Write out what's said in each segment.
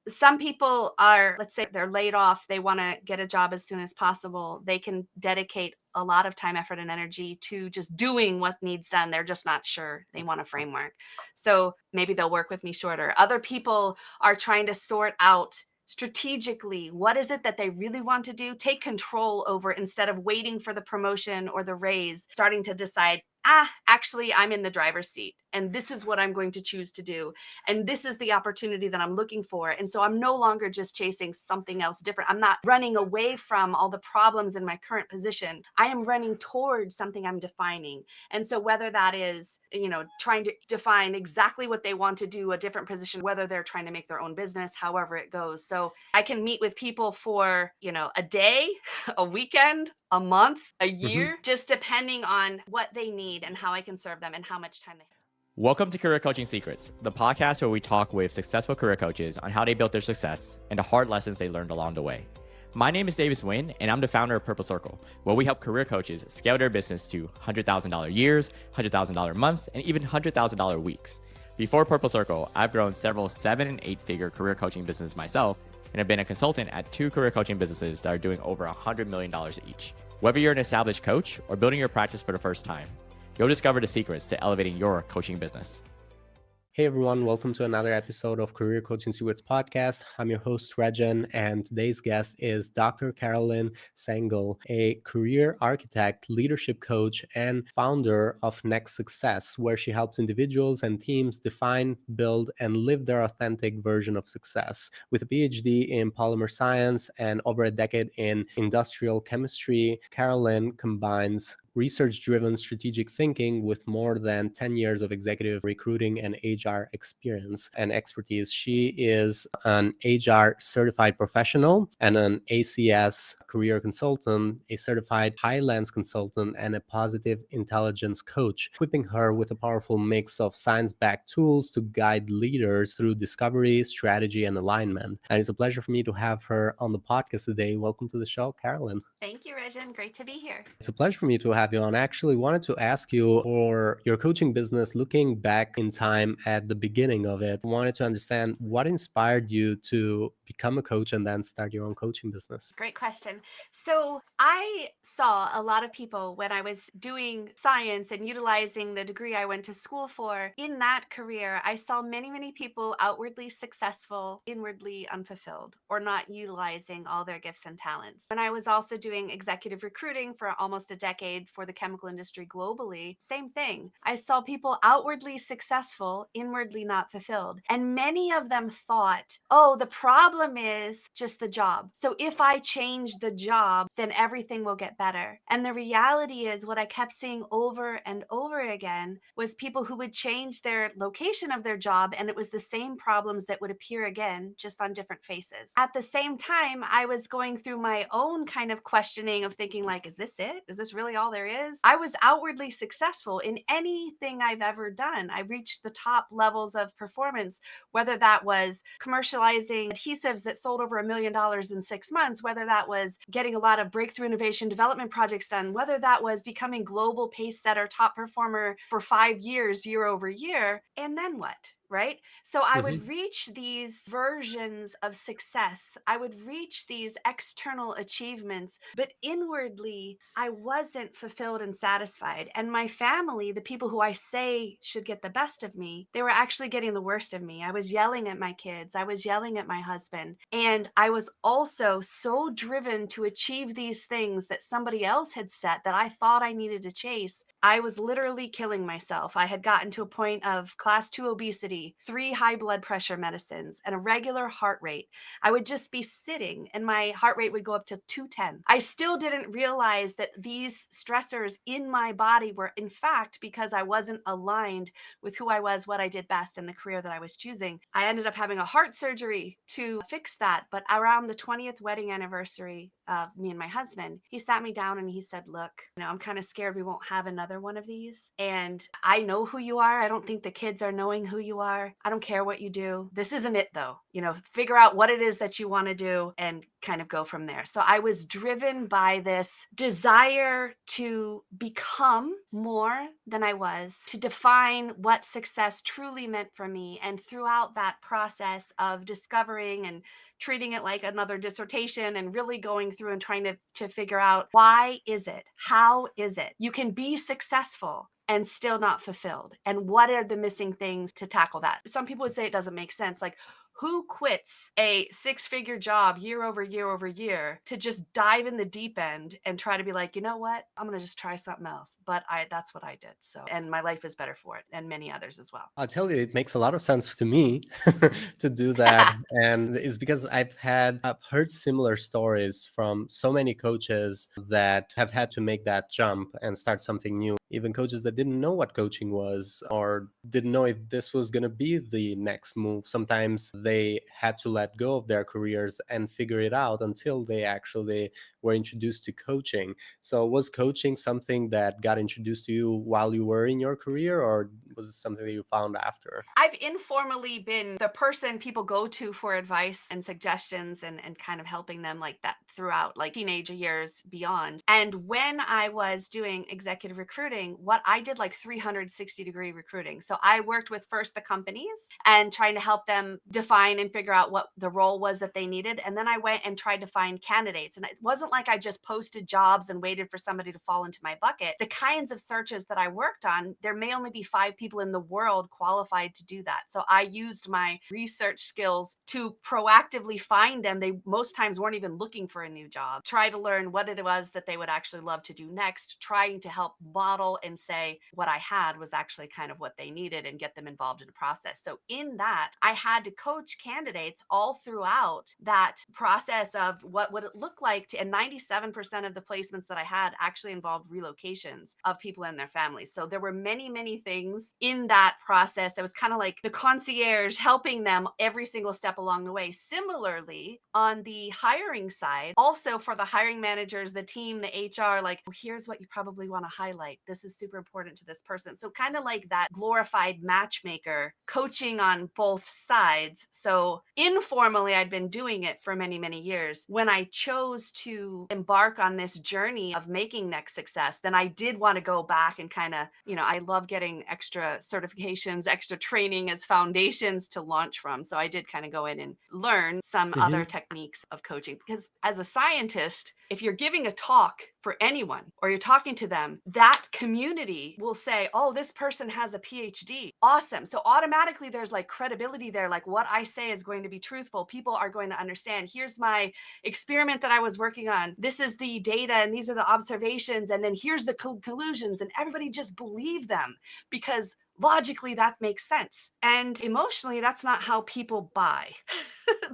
some people are, let's say they're laid off, they want to get a job as soon as possible. They can dedicate a lot of time, effort, and energy to just doing what needs done. They're just not sure. They want a framework. So maybe they'll work with me shorter. Other people are trying to sort out strategically what is it that they really want to do, take control over instead of waiting for the promotion or the raise, starting to decide, actually, I'm in the driver's seat and this is what I'm going to choose to do. And this is the opportunity that I'm looking for. And so I'm no longer just chasing something else different. I'm not running away from all the problems in my current position. I am running towards something I'm defining. And so whether that is, trying to define exactly what they want to do, a different position, whether they're trying to make their own business, however it goes. So I can meet with people for, a day, a weekend, a month, a Mhm. year, just depending on what they need and how I can serve them and how much time they have. Welcome to Career Coaching Secrets, the podcast where we talk with successful career coaches on how they built their success and the hard lessons they learned along the way. My name is Davis Nguyen, and I'm the founder of Purple Circle, where we help career coaches scale their business to $100,000 years, $100,000 months, and even $100,000 weeks. Before Purple Circle, I've grown several 7- and 8-figure career coaching businesses myself, and have been a consultant at 2 career coaching businesses that are doing over $100 million each. Whether you're an established coach or building your practice for the first time, you'll discover the secrets to elevating your coaching business. Hey everyone, welcome to another episode of Career Coaching Secrets Podcast. I'm your host, Regan, and today's guest is Dr. Caroline Sangal, a career architect, leadership coach, and founder of Next Success, where she helps individuals and teams define, build, and live their authentic version of success. With a PhD in polymer science and over a decade in industrial chemistry, Caroline combines research-driven strategic thinking with more than 10 years of executive recruiting and HR experience and expertise. She is an HR certified professional and an ACS career consultant, a certified Highlands consultant, and a positive intelligence coach, equipping her with a powerful mix of science-backed tools to guide leaders through discovery, strategy, and alignment. And it's a pleasure for me to have her on the podcast today. Welcome to the show, Caroline. Thank you, Regan. Great to be here. It's a pleasure for me to have you on. I actually wanted to ask you for your coaching business, looking back in time at the beginning of it, I wanted to understand what inspired you to become a coach and then start your own coaching business. Great question. So I saw a lot of people when I was doing science and utilizing the degree I went to school for. In that career, I saw many, many people outwardly successful, inwardly unfulfilled, or not utilizing all their gifts and talents. When I was also doing executive recruiting for almost a decade for the chemical industry globally, same thing. I saw people outwardly successful, inwardly not fulfilled. And many of them thought, oh, the problem is just the job. So if I change the job, then everything will get better. And the reality is, what I kept seeing over and over again was people who would change their location of their job, and it was the same problems that would appear again, just on different faces. At the same time, I was going through my own kind of questioning of thinking like, is this it? Is this really all there is? I was outwardly successful in anything I've ever done. I reached the top levels of performance, whether that was commercializing adhesives that sold over $1 million in 6 months, whether that was getting a lot of breakthrough innovation development projects done, whether that was becoming global pace setter, top performer for 5 years, year over year. And then what? Right? So I would reach these versions of success. I would reach these external achievements, but inwardly, I wasn't fulfilled and satisfied. And my family, the people who I say should get the best of me, they were actually getting the worst of me. I was yelling at my kids. I was yelling at my husband. And I was also so driven to achieve these things that somebody else had set that I thought I needed to chase. I was literally killing myself. I had gotten to a point of class 2 obesity, 3 high blood pressure medicines, and a regular heart rate. I would just be sitting and my heart rate would go up to 210. I still didn't realize that these stressors in my body were, in fact, because I wasn't aligned with who I was, what I did best, and the career that I was choosing. I ended up having a heart surgery to fix that. But around the 20th wedding anniversary of me and my husband, he sat me down and he said, look, I'm kind of scared we won't have another another one of these. And I know who you are. I don't think the kids are knowing who you are. I don't care what you do. This isn't it though. Figure out what it is that you want to do and kind of go from there. So I was driven by this desire to become more than I was, to define what success truly meant for me. And throughout that process of discovering and treating it like another dissertation and really going through and trying to figure out, why is it? How is it you can be successful and still not fulfilled? And what are the missing things to tackle that? Some people would say it doesn't make sense. Like, who quits a six-figure job year over year over year to just dive in the deep end and try to be like, you know what? I'm going to just try something else. But that's what I did. So, and my life is better for it, and many others as well. I'll tell you, it makes a lot of sense to me to do that. And it's because I've heard similar stories from so many coaches that have had to make that jump and start something new. Even coaches that didn't know what coaching was or didn't know if this was going to be the next move. Sometimes they had to let go of their careers and figure it out until they actually were introduced to coaching. So was coaching something that got introduced to you while you were in your career, or was it something that you found after? I've informally been the person people go to for advice and suggestions and kind of helping them like that throughout like teenage years beyond. And when I was doing executive recruiting, what I did like 360-degree recruiting. So I worked with first the companies and trying to help them define and figure out what the role was that they needed. And then I went and tried to find candidates. And it wasn't like I just posted jobs and waited for somebody to fall into my bucket. The kinds of searches that I worked on, there may only be 5 people in the world qualified to do that. So I used my research skills to proactively find them. They most times weren't even looking for a new job. Try to learn what it was that they would actually love to do next, trying to help model and say what I had was actually kind of what they needed and get them involved in the process. So in that, I had to coach candidates all throughout that process of what would it look like to, and 97% of the placements that I had actually involved relocations of people and their families. So there were many, many things in that process. It was kind of like the concierge helping them every single step along the way. Similarly, on the hiring side, also for the hiring managers, the team, the HR, like, well, here's what you probably want to highlight. This is super important to this person. So kind of like that glorified matchmaker coaching on both sides. So informally, I'd been doing it for many, many years. When I chose to embark on this journey of making next success, then I did want to go back and kind of, I love getting extra certifications, extra training as foundations to launch from. So I did kind of go in and learn some other techniques of coaching, because as a scientist, if you're giving a talk for anyone or you're talking to them, that community will say, oh, this person has a PhD. Awesome. So automatically there's like credibility there. Like what I say is going to be truthful. People are going to understand. Here's my experiment that I was working on. This is the data and these are the observations. And then here's the conclusions. And everybody just believe them because logically that makes sense. And emotionally, that's not how people buy.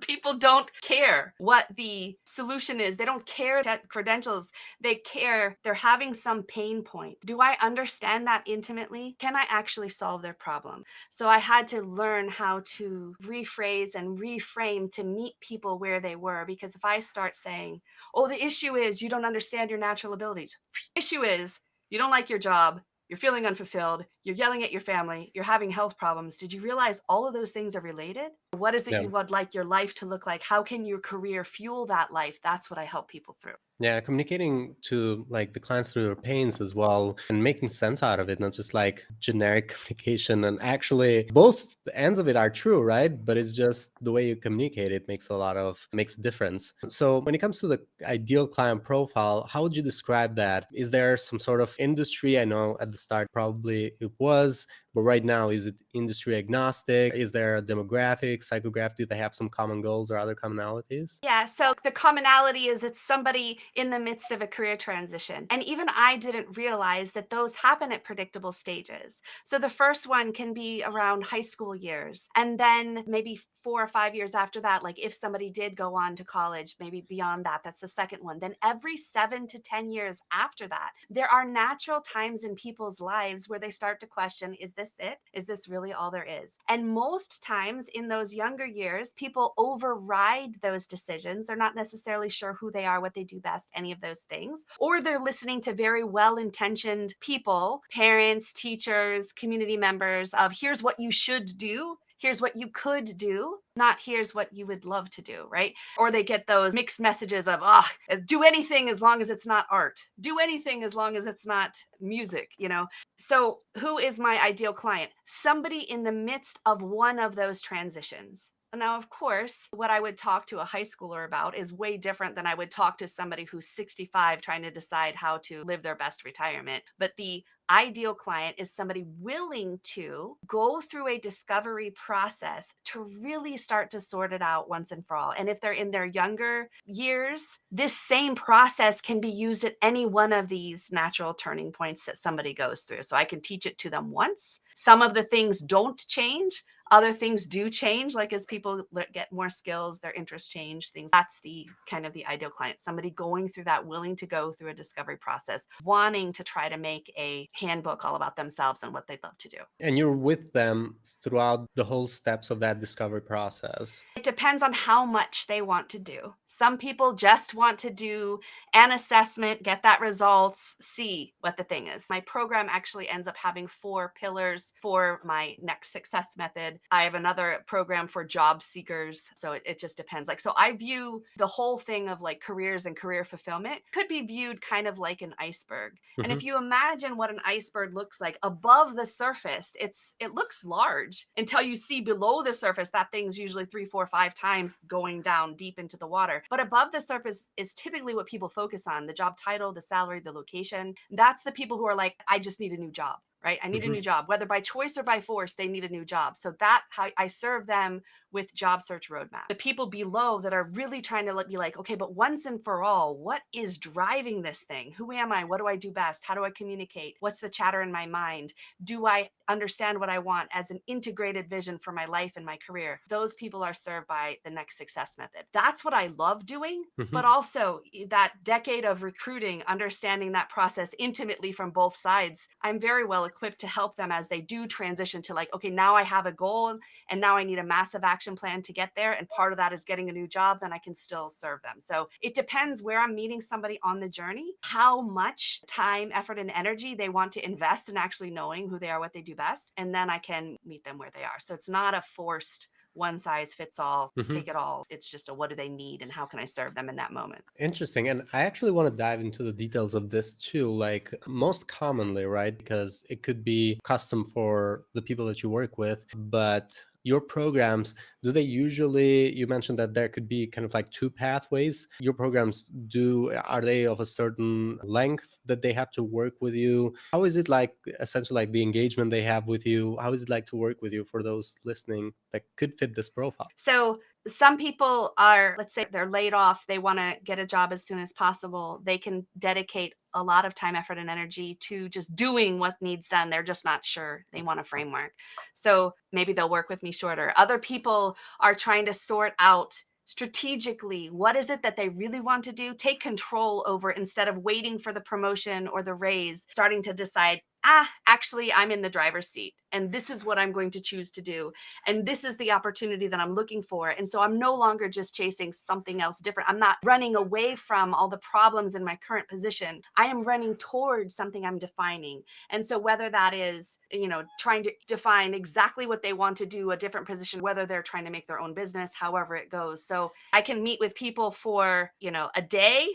People don't care what the solution is. They don't care that credentials. They care they're having some pain point. Do I understand that intimately? Can I actually solve their problem? So I had to learn how to rephrase and reframe to meet people where they were. Because if I start saying, oh, the issue is you don't understand your natural abilities. Issue is you don't like your job. You're feeling unfulfilled. You're yelling at your family. You're having health problems. Did you realize all of those things are related? What is it Yeah. you would like your life to look like? How can your career fuel that life? That's what I help people through. Yeah, communicating to like the clients through their pains as well and making sense out of it, not just like generic communication. And actually both ends of it are true, right? But it's just the way you communicate it makes a difference. So when it comes to the ideal client profile, how would you describe that? Is there some sort of industry? I know at the start probably it was, but right now, is it industry agnostic? Is there a demographic, psychographic? Do they have some common goals or other commonalities? Yeah, so the commonality is it's somebody in the midst of a career transition. And even I didn't realize that those happen at predictable stages. So the first one can be around high school years. And then maybe 4 or 5 years after that, like if somebody did go on to college, maybe beyond that, that's the second one. Then every 7 to 10 years after that, there are natural times in people's lives where they start to question, is this it? Is this really all there is? And most times in those those younger years, people override those decisions. They're not necessarily sure who they are, what they do best, any of those things. Or they're listening to very well intentioned people, parents, teachers, community members, of here's what you should do. Here's what you could do, not here's what you would love to do, right? Or they get those mixed messages of, do anything as long as it's not art. Do anything as long as it's not music, you know? So, who is my ideal client? Somebody in the midst of one of those transitions. Now, of course, what I would talk to a high schooler about is way different than I would talk to somebody who's 65 trying to decide how to live their best retirement. But the ideal client is somebody willing to go through a discovery process to really start to sort it out once and for all. And if they're in their younger years, this same process can be used at any one of these natural turning points that somebody goes through. So I can teach it to them once. Some of the things don't change. Other things do change, like as people get more skills, their interests change, things. That's the kind of the ideal client, somebody going through that, willing to go through a discovery process, wanting to try to make a handbook all about themselves and what they'd love to do. And you're with them throughout the whole steps of that discovery process. It depends on how much they want to do. Some people just want to do an assessment, get that results, see what the thing is. My program actually ends up having 4 pillars for my next success method. I have another program for job seekers. So it just depends. Like, so I view the whole thing of like careers and career fulfillment could be viewed kind of like an iceberg. And if you imagine what an iceberg looks like above the surface, it looks large until you see below the surface. That thing's usually 3, 4, 5 times going down deep into the water. But above the surface is typically what people focus on: the job title, the salary, the location. That's the people who are like, I just need a new job. Right? I need a new job, whether by choice or by force, they need a new job. So that how I serve them with job search roadmap. The people below that are really trying to be like, okay, but once and for all, what is driving this thing? Who am I? What do I do best? How do I communicate? What's the chatter in my mind? Do I understand what I want as an integrated vision for my life and my career? Those people are served by the next success method. That's what I love doing, but also that decade of recruiting, understanding that process intimately from both sides. I'm very well equipped to help them as they do transition to like, okay, now I have a goal and now I need a massive action plan to get there. And part of that is getting a new job, then I can still serve them. So it depends where I'm meeting somebody on the journey, how much time, effort, and energy they want to invest in actually knowing who they are, what they do best. And then I can meet them where they are. So it's not a forced one size fits all, take it all. It's just a what do they need and how can I serve them in that moment? Interesting. And I actually want to dive into the details of this too. Like most commonly, right? Because it could be custom for the people that you work with, but your programs, do they usually, you mentioned that there could be kind of like 2 pathways. Your programs are they of a certain length that they have to work with you? How is it like essentially like the engagement they have with you? How is it like to work with you for those listening that could fit this profile? So some people are, let's say they're laid off, they want to get a job as soon as possible. They can dedicate a lot of time, effort, and energy to just doing what needs done. They're just not sure. They want a framework. So maybe they'll work with me shorter. Other people are trying to sort out strategically what is it that they really want to do, take control over, instead of waiting for the promotion or the raise, starting to decide, actually, I'm in the driver's seat and this is what I'm going to choose to do. And this is the opportunity that I'm looking for. And so I'm no longer just chasing something else different. I'm not running away from all the problems in my current position. I am running towards something I'm defining. And so whether that is, trying to define exactly what they want to do, a different position, whether they're trying to make their own business, however it goes. So I can meet with people for, a day,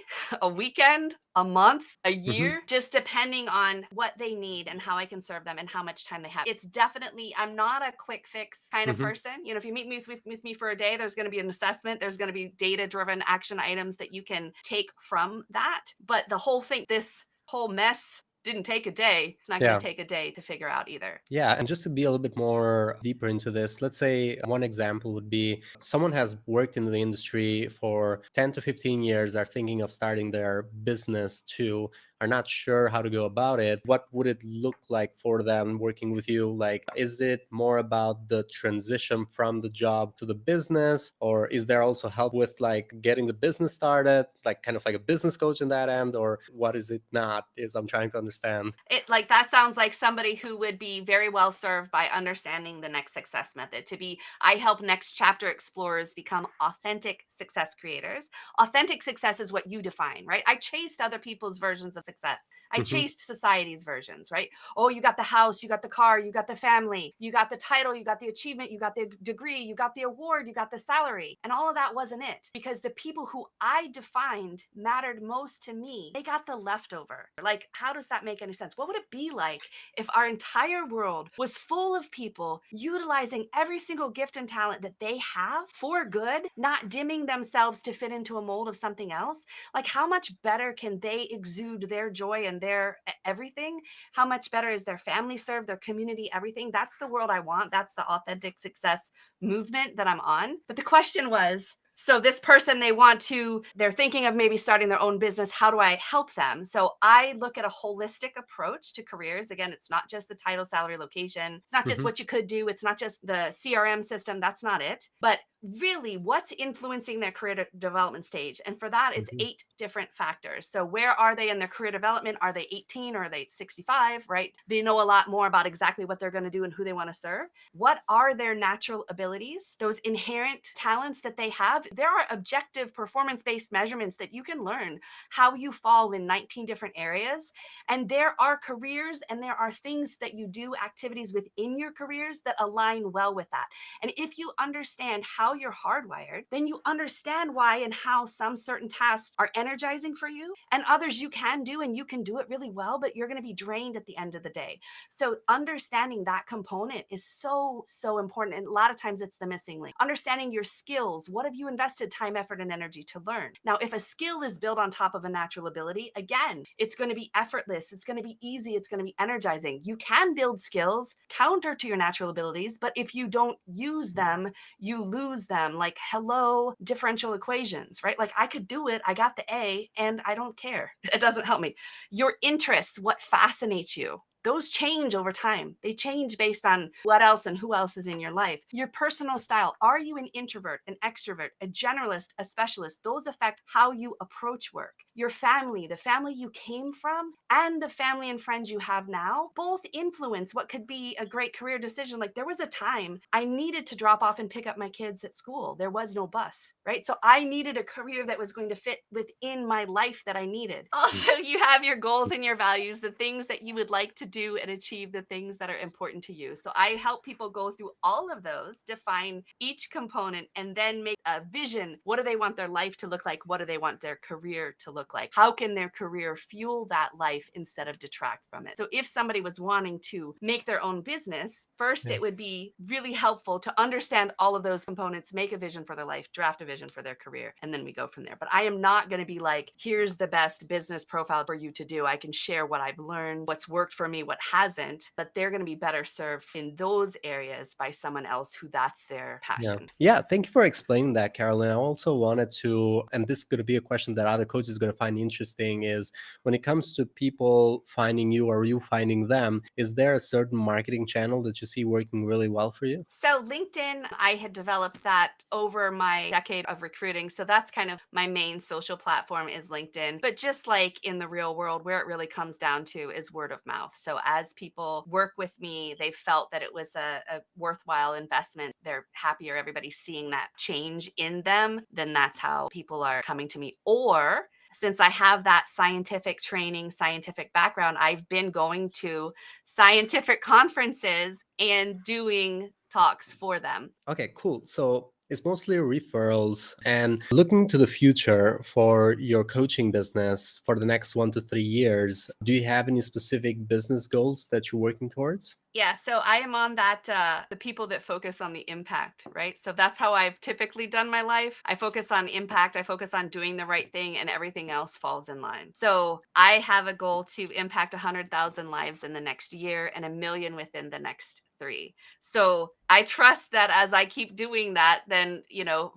a weekend, a month, a year, just depending on what they need and how I can serve them and how much time they have. It's definitely, I'm not a quick fix kind of person. If you meet me with me for a day, there's going to be an assessment, there's going to be data driven action items that you can take from that. But the whole thing, this whole mess didn't take a day. It's not going to take a day to figure out either. Yeah, and just to be a little bit more deeper into this, let's say one example would be someone has worked in the industry for 10 to 15 years, are thinking of starting their business too. are not sure how to go about it, what would it look like for them working with you? Like, is it more about the transition from the job to the business, or is there also help with like getting the business started, like kind of like a business coach in that end, or what is it not? Is I'm trying to understand. It like that sounds like somebody who would be very well served by understanding the next success method. To be, I help next chapter explorers become authentic success creators. Authentic success is what you define, right? I chased other people's versions of success. I Hmm. chased society's versions, right? Oh, you got the house, you got the car, you got the family, you got the title, you got the achievement, you got the degree, you got the award, you got the salary. And all of that wasn't it, because the people who I defined mattered most to me, they got the leftover. Like, how does that make any sense? What would it be like if our entire world was full of people utilizing every single gift and talent that they have for good, not dimming themselves to fit into a mold of something else? Like, how much better can they exude their joy and their everything? How much better is their family served, their community, everything? That's the world I want. That's the authentic success movement that I'm on. But the question was, so this person, they're thinking of maybe starting their own business. How do I help them? So I look at a holistic approach to careers. Again, it's not just the title, salary, location. It's not just Hmm. what you could do. It's not just the CRM system. That's not it. But really, what's influencing their career development stage? And for that, it's Hmm. 8 different factors. So where are they in their career development? Are they 18 or are they 65, right? They know a lot more about exactly what they're going to do and who they want to serve. What are their natural abilities, those inherent talents that they have? There are objective performance-based measurements that you can learn how you fall in 19 different areas. And there are careers and there are things that you do, activities within your careers that align well with that. And if you understand how you're hardwired, then you understand why and how some certain tasks are energizing for you and others you can do and you can do it really well, but you're going to be drained at the end of the day. So understanding that component is so, so important. And a lot of times it's the missing link. Understanding your skills. What have you invested time, effort, and energy to learn? Now, if a skill is built on top of a natural ability, again, it's going to be effortless. It's going to be easy. It's going to be energizing. You can build skills counter to your natural abilities, but if you don't use them, you lose them. Like, hello, differential equations, right? Like, I could do it. I got the A and I don't care. It doesn't help me. Your interests, what fascinates you, those change over time. They change based on what else and who else is in your life. Your personal style. Are you an introvert, an extrovert, a generalist, a specialist? Those affect how you approach work. Your family, the family you came from, and the family and friends you have now, both influence what could be a great career decision. Like, there was a time I needed to drop off and pick up my kids at school. There was no bus, right? So I needed a career that was going to fit within my life that I needed. Also, you have your goals and your values, the things that you would like to do and achieve, the things that are important to you. So I help people go through all of those, define each component, and then make a vision. What do they want their life to look like? What do they want their career to look like? How can their career fuel that life instead of detract from it? So if somebody was wanting to make their own business, first Yeah. it would be really helpful to understand all of those components, make a vision for their life, draft a vision for their career, and then we go from there. But I am not going to be like, here's the best business profile for you to do. I can share what I've learned, what's worked for me, what hasn't, but they're going to be better served in those areas by someone else who that's their Yeah. passion. Yeah. Thank you for explaining that, Carolyn. I also wanted to, and this is going to be a question that other coaches are going to find interesting, is when it comes to people finding you or you finding them, is there a certain marketing channel that you see working really well for you? So LinkedIn, I had developed that over my decade of recruiting. So that's kind of my main social platform is LinkedIn. But just like in the real world, where it really comes down to is word of mouth. So as people work with me, they felt that it was a worthwhile investment. They're happier. Everybody's seeing that change in them. Then that's how people are coming to me. Or since I have that scientific training, scientific background, I've been going to scientific conferences and doing talks for them. Okay, cool. So it's mostly referrals and looking to the future for your coaching business for the next 1 to 3 years. Do you have any specific business goals that you're working towards? Yeah, so I am on that the people that focus on the impact, right? So that's how I've typically done my life. I focus on impact, I focus on doing the right thing, and everything else falls in line. So I have a goal to impact 100,000 lives in the next year and a million within the next 3. So I trust that as I keep doing that, then,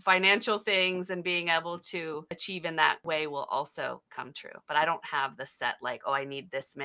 financial things and being able to achieve in that way will also come true. But I don't have the set like, oh, I need this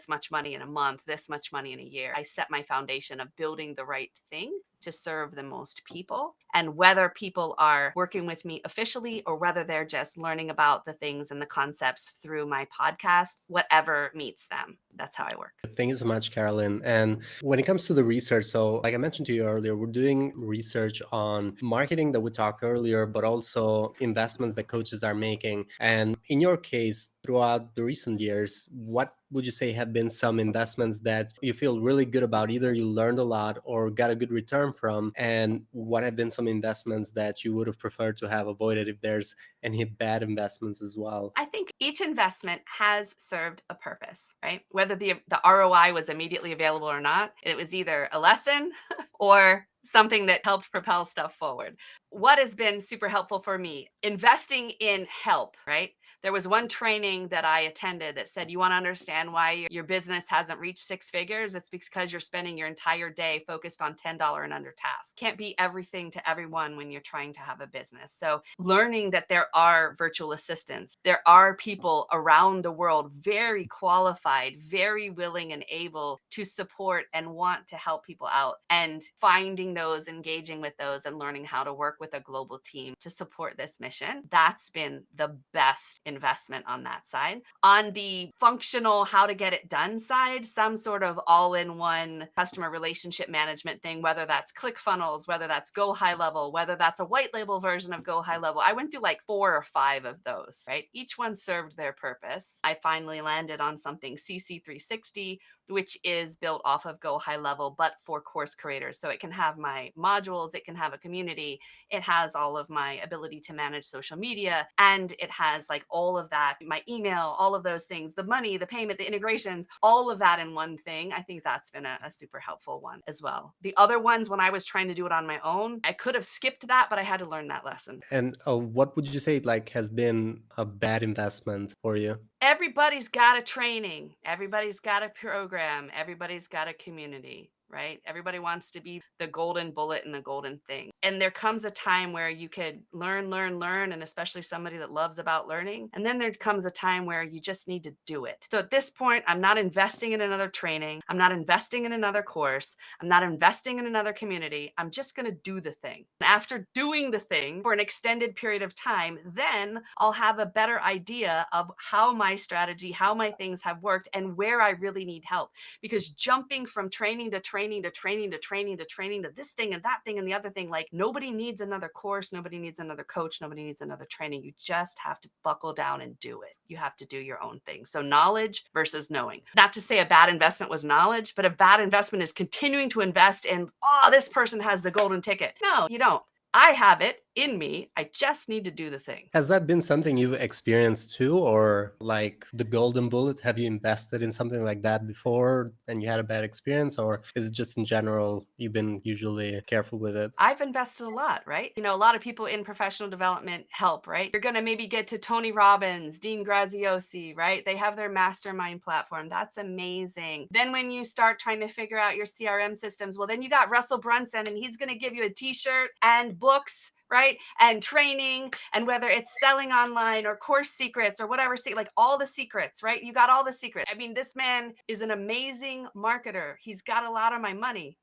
much money in a month, this much money in a year. I set my foundation of building the right thing to serve the most people. And whether people are working with me officially or whether they're just learning about the things and the concepts through my podcast, whatever meets them. That's how I work. Thank you so much, Carolyn. And when it comes to the research, so like I mentioned to you earlier, we're doing research on marketing that we talked earlier, but also investments that coaches are making. And in your case, throughout the recent years, what would you say have been some investments that you feel really good about? Either you learned a lot or got a good return from, and what have been some investments that you would have preferred to have avoided if there's any bad investments as well? I think each investment has served a purpose, right? Whether the ROI was immediately available or not, it was either a lesson or something that helped propel stuff forward. What has been super helpful for me? Investing in help, right? There was one training that I attended that said, you want to understand why your business hasn't reached six figures? It's because you're spending your entire day focused on $10 and under tasks. Can't be everything to everyone when you're trying to have a business. So learning that there are virtual assistants, there are people around the world, very qualified, very willing and able to support and want to help people out, and finding those, engaging with those, and learning how to work with a global team to support this mission. That's been the best investment on that side. On the functional, how to get it done side, some sort of all-in-one customer relationship management thing, whether that's ClickFunnels, whether that's Go High Level, whether that's a white label version of Go High Level. I went through like 4 or 5 of those, right? Each one served their purpose. I finally landed on something CC360, which is built off of Go High Level, but for course creators. So it can have my modules, it can have a community, it has all of my ability to manage social media, and it has like all of that, my email, all of those things, the money, the payment, the integrations, all of that in one thing. I think that's been a super helpful one as well. The other ones, when I was trying to do it on my own, I could have skipped that, but I had to learn that lesson. And what would you say like has been a bad investment for you? Everybody's got a training, everybody's got a program, everybody's got a community, right? Everybody wants to be the golden bullet and the golden thing. And there comes a time where you could learn, and especially somebody that loves about learning. And then there comes a time where you just need to do it. So at this point, I'm not investing in another training. I'm not investing in another course. I'm not investing in another community. I'm just going to do the thing. And after doing the thing for an extended period of time, then I'll have a better idea of how my strategy, how my things have worked, and where I really need help. Because jumping from training to training to training to training to training to this thing and that thing and the other thing, like nobody needs another course, nobody needs another coach, nobody needs another training. You just have to buckle down and do it. You have to do your own thing. So knowledge versus knowing. Not to say a bad investment was knowledge, but a bad investment is continuing to invest in, oh, this person has the golden ticket. No, you don't. I have it in me. I just need to do the thing. Has that been something you've experienced too, or like the golden bullet? Have you invested in something like that before and you had a bad experience, or is it just in general you've been usually careful with it? I've invested a lot, right? A lot of people in professional development help, right? You're going to maybe get to Tony Robbins, Dean Graziosi, right? They have their mastermind platform. That's amazing. Then when you start trying to figure out your CRM systems, well, then you got Russell Brunson, and he's going to give you a t-shirt and books, right? And training, and whether it's selling online or course secrets or whatever, like all the secrets, right? You got all the secrets. I mean, this man is an amazing marketer. He's got a lot of my money,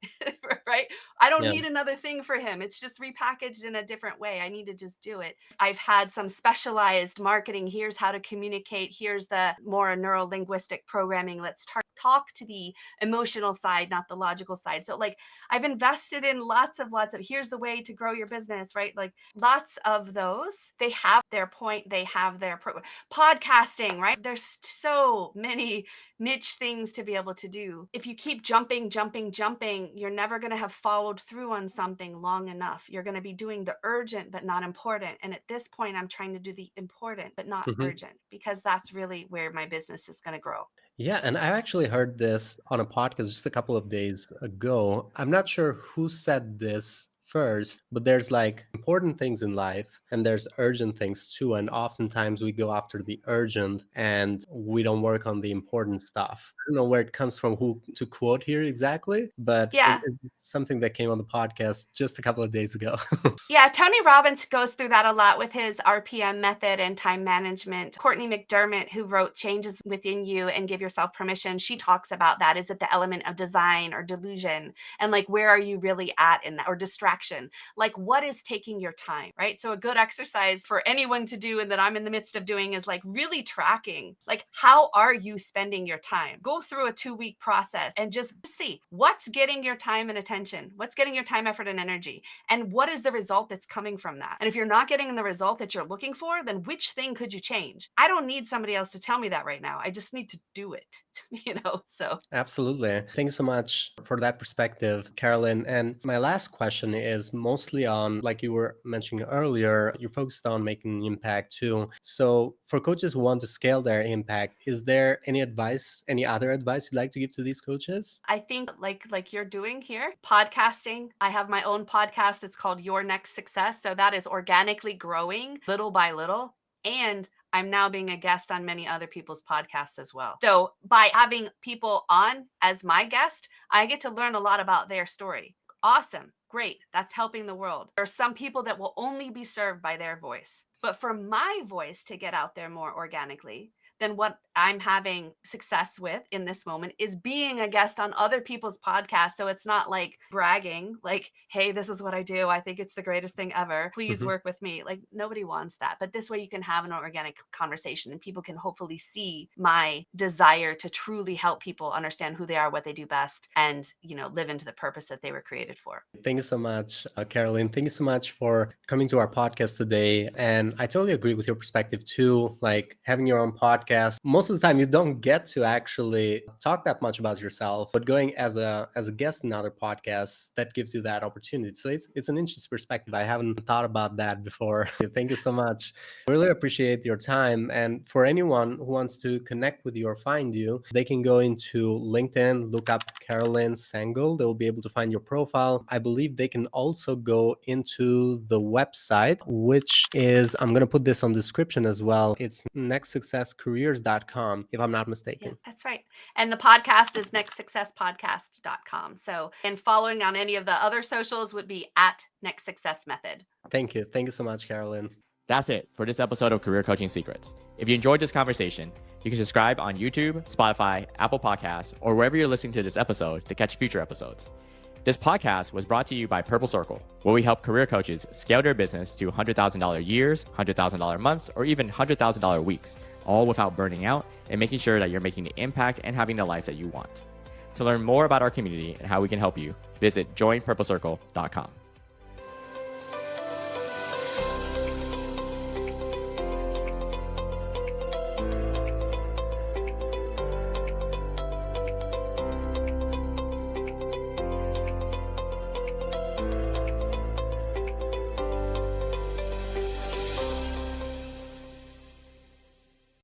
right? I don't Yeah. need another thing for him. It's just repackaged in a different way. I need to just do it. I've had some specialized marketing. Here's how to communicate. Here's the more neuro linguistic programming. Let's talk to the emotional side, not the logical side. So like I've invested in lots of here's the way to grow your business, right? Like lots of those. They have their point. They have their podcasting, right? There's so many niche things to be able to do. If you keep jumping, you're never going to have followed through on something long enough. You're going to be doing the urgent but not important. And at this point, I'm trying to do the important but not Mhm. urgent, because that's really where my business is going to grow. Yeah, and I actually heard this on a podcast just a couple of days ago. I'm not sure who said this first, but there's like important things in life and there's urgent things too. And oftentimes we go after the urgent and we don't work on the important stuff. I don't know where it comes from, who to quote here exactly, but Yeah. it's something that came on the podcast just a couple of days ago. Yeah, Tony Robbins goes through that a lot with his RPM method and time management. Courtney McDermott, who wrote Changes Within You and Give Yourself Permission, she talks about that. Is it the element of design or delusion? And like, where are you really at in that, or distraction? Like, what is taking your time, right? So, a good exercise for anyone to do and that I'm in the midst of doing is like really tracking, like, how are you spending your time? Go through a 2-week process and just see what's getting your time and attention, what's getting your time, effort, and energy, and what is the result that's coming from that. And if you're not getting the result that you're looking for, then which thing could you change? I don't need somebody else to tell me that right now. I just need to do it, so. Absolutely. Thanks so much for that perspective, Carolyn. And my last question is mostly on, like you were mentioning earlier, you're focused on making an impact too. So for coaches who want to scale their impact, is there any advice, any other advice you'd like to give to these coaches? I think like you're doing here, podcasting. I have my own podcast. It's called Your Next Success. So that is organically growing little by little. And I'm now being a guest on many other people's podcasts as well. So by having people on as my guest, I get to learn a lot about their story. Awesome. Great. That's helping the world. There are some people that will only be served by their voice. But for my voice to get out there more organically, then what I'm having success with in this moment is being a guest on other people's podcasts. So it's not like bragging, like, hey, this is what I do. I think it's the greatest thing ever. Please Mhm. work with me. Like, nobody wants that. But this way you can have an organic conversation and people can hopefully see my desire to truly help people understand who they are, what they do best, and, live into the purpose that they were created for. Thank you so much, Caroline. Thank you so much for coming to our podcast today. And I totally agree with your perspective too. Like having your own podcast, most of the time you don't get to actually talk that much about yourself, but going as a guest in other podcasts, that gives you that opportunity. So it's an interesting perspective. I haven't thought about that before. Thank you so much. I really appreciate your time. And for anyone who wants to connect with you or find you, they can go into LinkedIn, look up Caroline Sangal. They will be able to find your profile. I believe they can also go into the website, which is, I'm going to put this on the description as well. It's nextsuccesscareers.com, if I'm not Yeah, mistaken. that's right. And the podcast is nextsuccesspodcast.com. So, and following on any of the other socials would be at Next Success Method. Thank you. Thank you so much, Caroline. That's it for this episode of Career Coaching Secrets. If you enjoyed this conversation, you can subscribe on YouTube, Spotify, Apple Podcasts, or wherever you're listening to this episode to catch future episodes. This podcast was brought to you by Purple Circle, where we help career coaches scale their business to $100,000 years, $100,000 months, or even $100,000 weeks, all without burning out and making sure that you're making the impact and having the life that you want. To learn more about our community and how we can help you, visit joinpurplecircle.com.